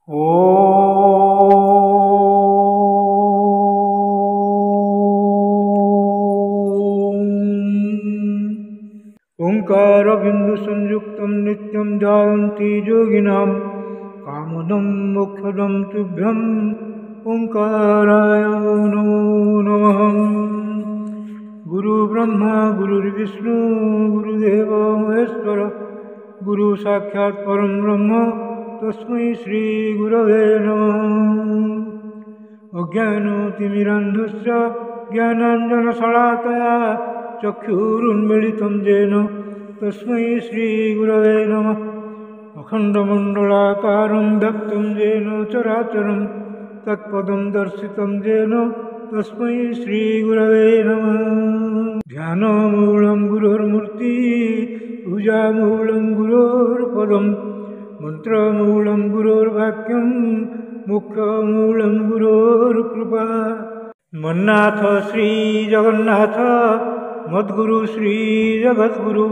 ओंकारबिंदुसंयुक्तं नित्यं ध्यायन्ति योगिनां कामदं मोक्षदं तुभ्यं ओंकाराय नमो नमः। गुरुब्रह्मा गुरुर्विष्णु गुरुदेवो महेश्वर गुरु साक्षात् परं ब्रह्म तस्मै श्री गुरवे नमः। अज्ञानतिमिरान्धस्य ज्ञानाञ्जनशलाकया चक्षुरुन्मीलितं येन तस्मै श्री गुरवे नमः। अखण्डमण्डलाकारं व्याप्तं येन चराचरं तत्पदं दर्शितं येन तस्मै श्री गुरवे नमः। ध्यानमूलं गुरोर्मूर्ति पूजामूलं गुरोर्पदं मंत्रमूलं गुरोर्वाक्यं मोक्षमूलं गुरोर्कृपा। मन्नाथ श्री जगन्नाथ मद्गुरु श्री जगद्गुरु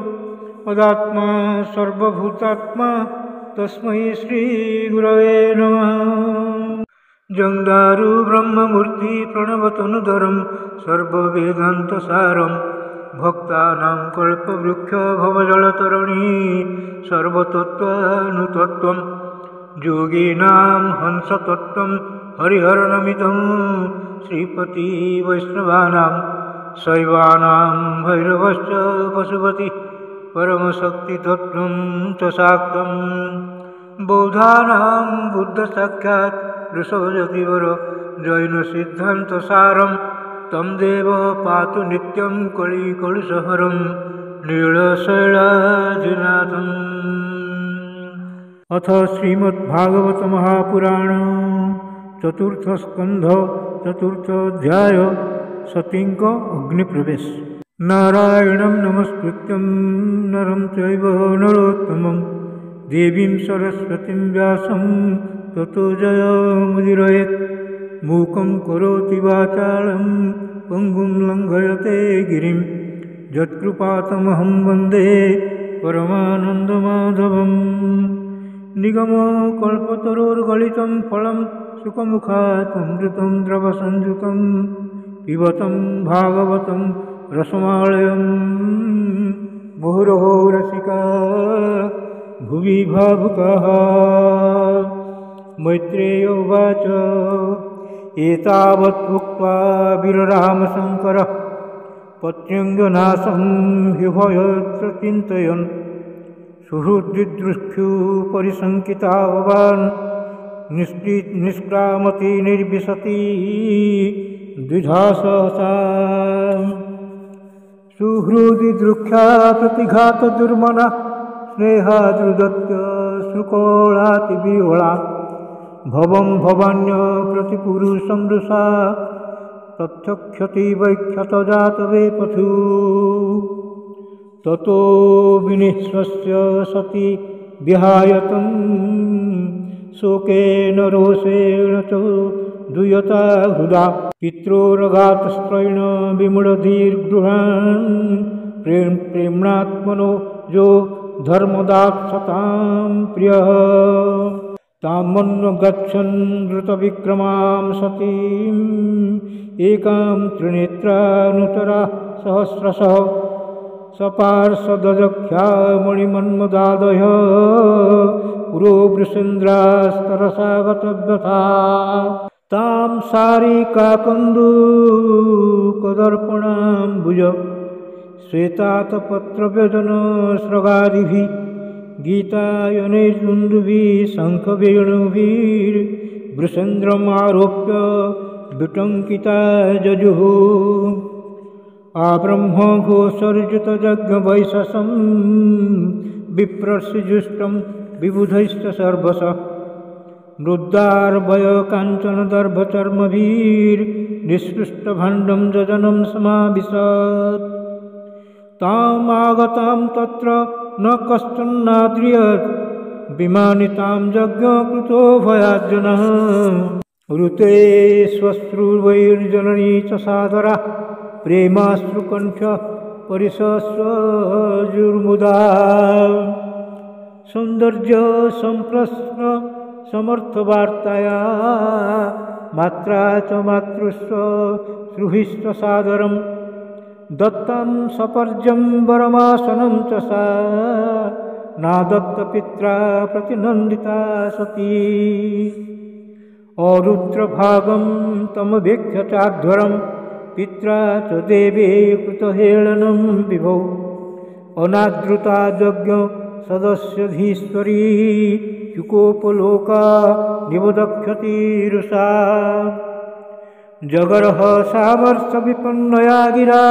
मदात्मा सर्वभूतात्मा तस्मै श्री गुरवे नमः। जंदारु ब्रह्ममूर्ति प्रणवतनुधरं सर्ववेदान्तसारं भक्तानां कल्पवृक्ष भवजलतरणी सर्वतत्त्वानुतत्त्वं योगिनां हंसतत्त्वं हरिहरनमितं श्रीपति वैष्णवानां शैवानां भैरवश्च पशुपति परमशक्तितत्त्वं च शाक्तं बौद्धानां बुद्धसाक्षात् ऋषभजतिवर जैनसिद्धान्तसारं तं देव पातु नित्यं कलिकलुषहरं नीलशैलाजिनाथम्। अथ श्रीमद्भागवत महापुराण चतुर्थ स्कंध चतुर्थोऽध्याय सतींक अग्निप्रवेश। नारायणं नमस्कृत्यं नरं चैव नरोत्तमं देवीं सरस्वतीं व्यासं ततो जयमुदीरयेत्। मूकं करोति वाचालं पङ्गुं लङ्घयते गिरिं यत्कृपातमहं वन्दे परमानन्दमाधवम्। निगमकल्पतरोर्गलितं फलं सुखमुखात् अमृतं द्रवसंयुतं पिबतं भागवतं रसमालयम् मुहुरहो रसिका भुवि भावुकाः। मैत्रेय उवाच एतावत् वीररामशङ्करः पत्यङ्गनाशं ह्युभयत्र चिन्तयन् सुहृद्दिदृक्षुपरिशङ्कितावान् निष्क्रामति निर्विशति द्विधा सहसा। सुहृदिदृक्षा प्रतिघातदुर्मना स्नेहादृदत्य शुकोलातिविवला भवं भवान्य प्रतिपुरुषं वृषा तच्छक्षति वैक्षत जातवेपथु। ततो विनिश्वस्य सति विहायतं शोकेन रोषेण च दूयता हृदा पित्रोरगातस्त्रेण विमूढधीर्गृहान् प्रेम्णात्मनो यो धर्मदात्सतां प्रियः। तामन्वगच्छन् द्रुतविक्रमां सतीम् एकां त्रिनेत्रानुतरा सहस्रशः सपार्षदजख्या मणिमन्मदादय पुरो वृषेन्द्रास्तरसा गतव्यथा। तां सारिकाकन्दुकदर्पणाम्बुज श्वेतातपत्रव्यजनस्रगादिभिः गीतायनैर्दुन्दुभिः शङ्खवेणुभिर्वृषेन्द्रमारोप्य विटङ्किता जजुः। आब्रह्मघोषर्जितयज्ञवैशसं विप्रर्षिजुष्टं विबुधैश्च सर्वशः मृद्दार्भयकाञ्चनदर्भचर्मभिर्निःसृष्टभाण्डं जजनं समाविशत्। तामागतां तत्र न कश्चन्नाद्रियत् विमानितां यज्ञकृतो भयार्जुनः। ऋते श्वश्रुवैर्जननी च सादरा प्रेमाश्रुकण्ठ परिसस्वजुर्मुदा। सौन्दर्य संप्रश्न समर्थवार्ताया मात्रा च मातृस्व श्रुहिष्ट सादरं दत्तं सपर्जं वरमासनं च सा नादत्तपित्रा प्रतिनन्दिता सती औरुद्रभागं तमवेक्ष्य चाध्वरं पित्रा च देवे कृतहेळनं विभौ अनादृता यज्ञ सदस्यधीश्वरी युकोपलोका निवदक्षतीरुषा जगरः सामर्थ्यविपन्नया गिरा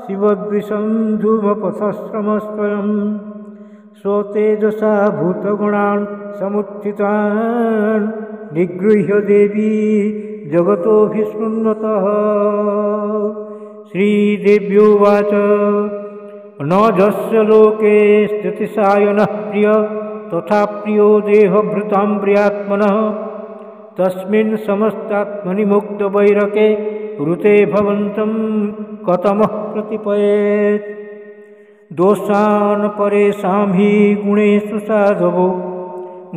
शिवद्विषं धूमपथश्रमस्वयं स्वतेजसा भूतगुणान् समुत्थितान् निगृह्य देवी जगतोऽभिसृण्वतः श्रीदेव्योवाच न जस्य लोके स्थितिसायनः प्रिय तथा प्रियो देहभृतां प्रियात्मनः तस्मिन् समस्तात्मनि मुक्तवैरके ऋते भवन्तं कथमः प्रतिपयेत् दोषान् परेषां हि गुणेषु साधवो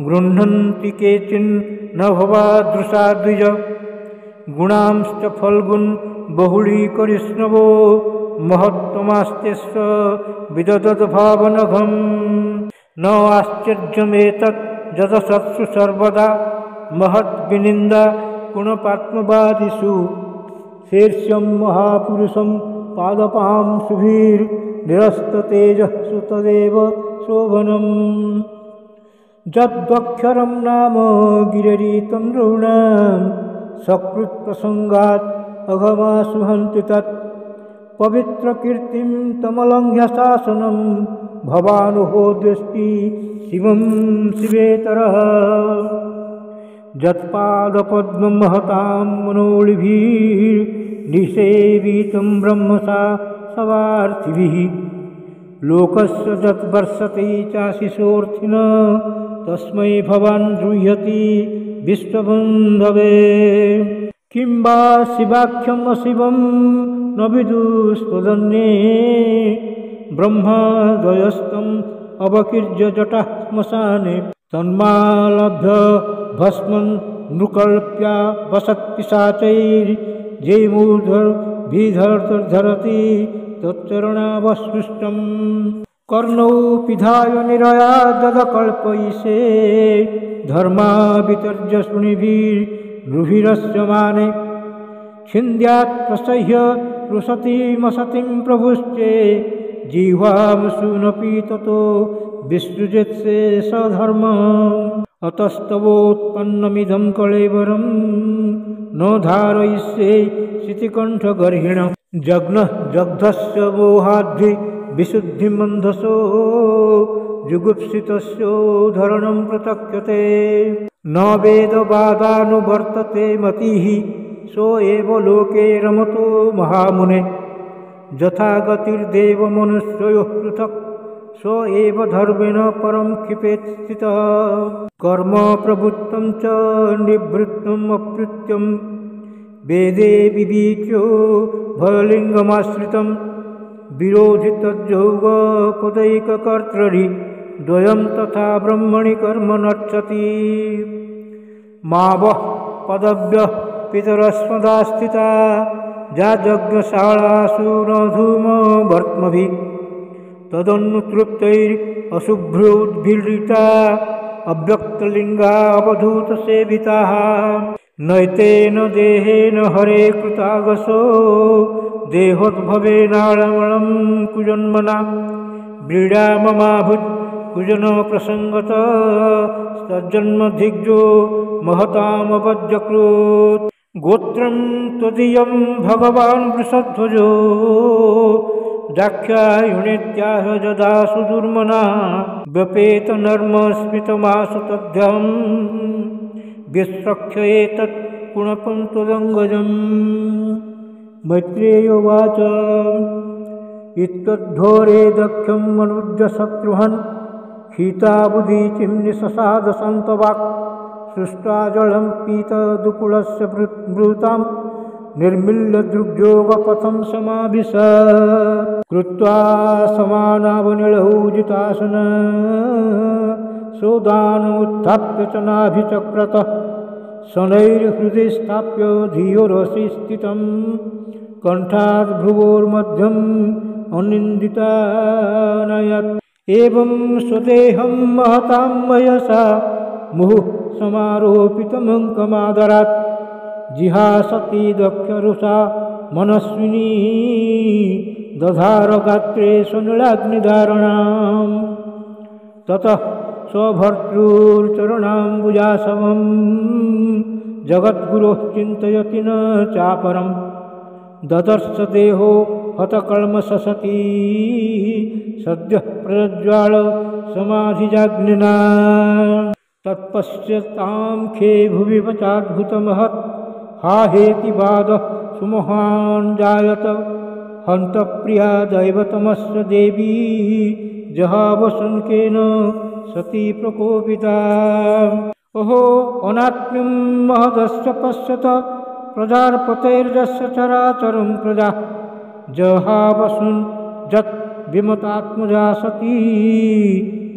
गृह्णन्ति केचिन्न भवादृशा द्विज गुणांश्च फल्गुन् बहुलीकरिष्णवो महत्त्वमास्त्यस्य विदधद्भावनघं न आश्चर्यमेतत् जदसत्सु सर्वदा महद्विनिन्दा गुणपात्मवादिषु शीर्ष्यं महापुरुषं पादपां शुभिर्निरस्ततेजःसु तदेव शोभनम् यद्वक्षरं नाम गिरिरीतं नृणां सकृत्प्रसङ्गात् अघमासु हन्ति तत् पवित्रकीर्तिं तमलङ्घ्य शासनं भवानुहो दृष्टि शिवं शिवेतरः यत्पादपद्मं महतां मनोलिभिर्निषेवितं ब्रह्मसा सवार्थिभिः लोकस्य यद्वर्षते चाशिषोऽर्थिन तस्मै भवान् द्रुह्यति विश्वबन्धवे किं वा शिवाख्यम् अशिवं न विदुस्त्वदन्ये ब्रह्मद्वयस्तम् अवकीर्य जटाः श्मशाने तन्मालभ्य भस्मन् नृकल्प्या वसत्पिशाचैर्जैमूर्धरति तच्चरणावसृष्टम् कर्णौ पिधाय निरया ददकल्पयिषे धर्मा वितर्ज्य शृणिभिर्नृभिरस्यमाने छिन्द्यात् प्रसह्य रुसतीमसतिं प्रभुश्चे जिह्वामसूनपि ततो विसृजेत्से सधर्म अतस्तवोत्पन्नमिदं कळेवरं न धारयिष्ये शितिकण्ठगर्हिण जग्नः जग्धस्य मोहाद्धि विशुद्धिमन्धसो जुगुप्सितस्योद्धरणं प्रतक्ष्यते न वेदवादानुवर्तते मतिः सो एव लोके रमतो महामुने यथा गतिर्देवमनुष्ययोः पृथक् सो एव धर्मेण परं क्षिपेत् स्थितः कर्म प्रवृत्तं च निवृत्तम् अप्रीत्यं वेदे विवीच्यो भयलिङ्गमाश्रितं विरोधि तज्जौगपदैककर्तरि द्वयं तथा ब्रह्मणि कर्म नक्षति मावः पदव्यः पितरस्मदा स्थिता जाजज्ञशालासु न धूमवर्त्मभिः तदनुतृप्तैरशुभ्रोद्भिलिता अव्यक्तलिङ्गा अवधूतसेविताः नैतेन देहेन हरे कृतागसो देहोद्भवेनाळमलं कुजन्मना व्रीडाममाभुत् कुजनप्रसङ्गत तज्जन्मधिग्जो महतामवज्जकृत् गोत्रं त्वदीयं भगवान् वृषध्वजो दाक्षायणीत्याह जदा सुदुर्मना व्यपेत नर्म स्मितमासु तद्भ्यं विस्रक्ष्य एतत् कुणपं त्वदङ्गजम् मैत्रेयोवाच इत्तद्धोरे दक्षं मनुज्य शत्रुहन् खीताबुदीचिं निससादसन्तवाक् सृष्ट्वा जलं पीतदुकुलस्य ब्रूतां निर्मिल्य दृग्योगपथं समाभिश कृत्वा समानावनिलौजितासन सोदानमुत्थाप्य च नाभिचक्रतः शनैर्हृदि स्थाप्य धियोरसि स्थितं कण्ठात् भ्रुवोर्मध्यम् अनिन्दितानयत् एवं स्वदेहं महतां वयसा मुहुः समारोपितमङ्कमादरात् जिहासति दक्षरुषा मनस्विनी दधारगात्रे स्वनिलाग्निधारणाम् ततः स्वभर्तृचरणाम्बुजासवं जगद्गुरोः चिन्तयति न चापरं ददर्श देहो हतकल्मषसती सद्यः प्रज्ज्वाल समाधिजाग्निना तत्पश्यतां खे भुवि वचाद्भुतमहत् हा हेति वादः सुमहान् जायत हन्तप्रिया दैवतमस्य देवी जहावशुनकेन सती प्रकोपिता ओहो अनात्म्यं महदस्य पश्यत प्रजापतेर्यस्य चराचरं प्रजा जहावशुन् जत् विमतात्मजा सती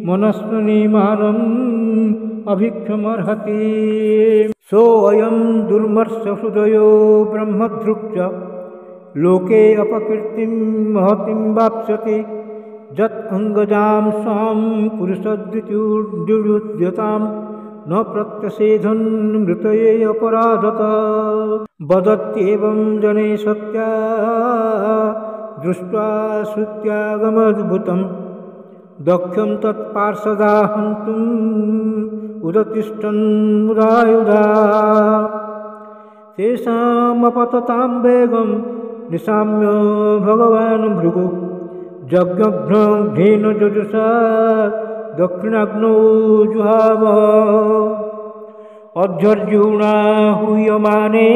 मनस्विनीमानम् अभीक्षमर्हति सोऽयं दुर्मर्षहृदयो ब्रह्मधृक् च लोके अपकीर्तिं महतीं वाप्स्यति जत् अङ्गजां स्वां पुरुषद्वितीयुज्युज्यतां न प्रत्यसेधन् मृतये अपराधत वदत्येवं जने सत्या दृष्ट्वा श्रुत्यागमद्भुतं दक्षं तत्पार्षदा हन्तुम् उदतिष्ठन् मुदायुधा तेषामपततां वेगं निशाम्य भगवान् भृगु जज्ञघ्नेन जजुषा दक्षिणाग्नौ जुहाव अध्यर्जुना हूयमाने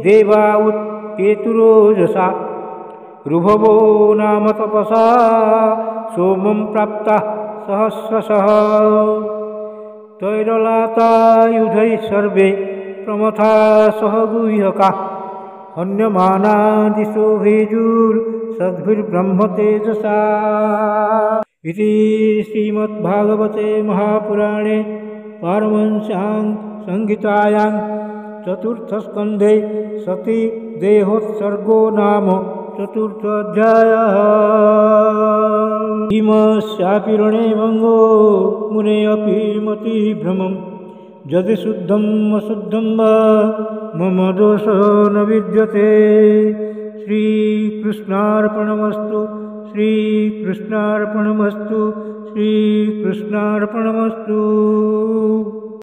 देवा उत्पेतुरोजसा ऋभवो नाम तपसा सोमं प्राप्तः सहस्रशः तैरलातायुधैः सर्वे प्रमथा सह गुह्यका हन्यमाना दिशो भेजुर्सद्भिर्ब्रह्मतेजसा इति श्रीमद्भागवते महापुराणे पारमहंस्यां संहितायां चतुर्थस्कन्धे सती देहोत्सर्गो नाम चतुर्थोऽध्यायः। किमस्यापि रणे भङ्गो मुने अपि मतिभ्रमं यदि शुद्धम् अशुद्धं वा मम दोषो न विद्यते। श्रीकृष्णार्पणमस्तु श्रीकृष्णार्पणमस्तु श्रीकृष्णार्पणमस्तु।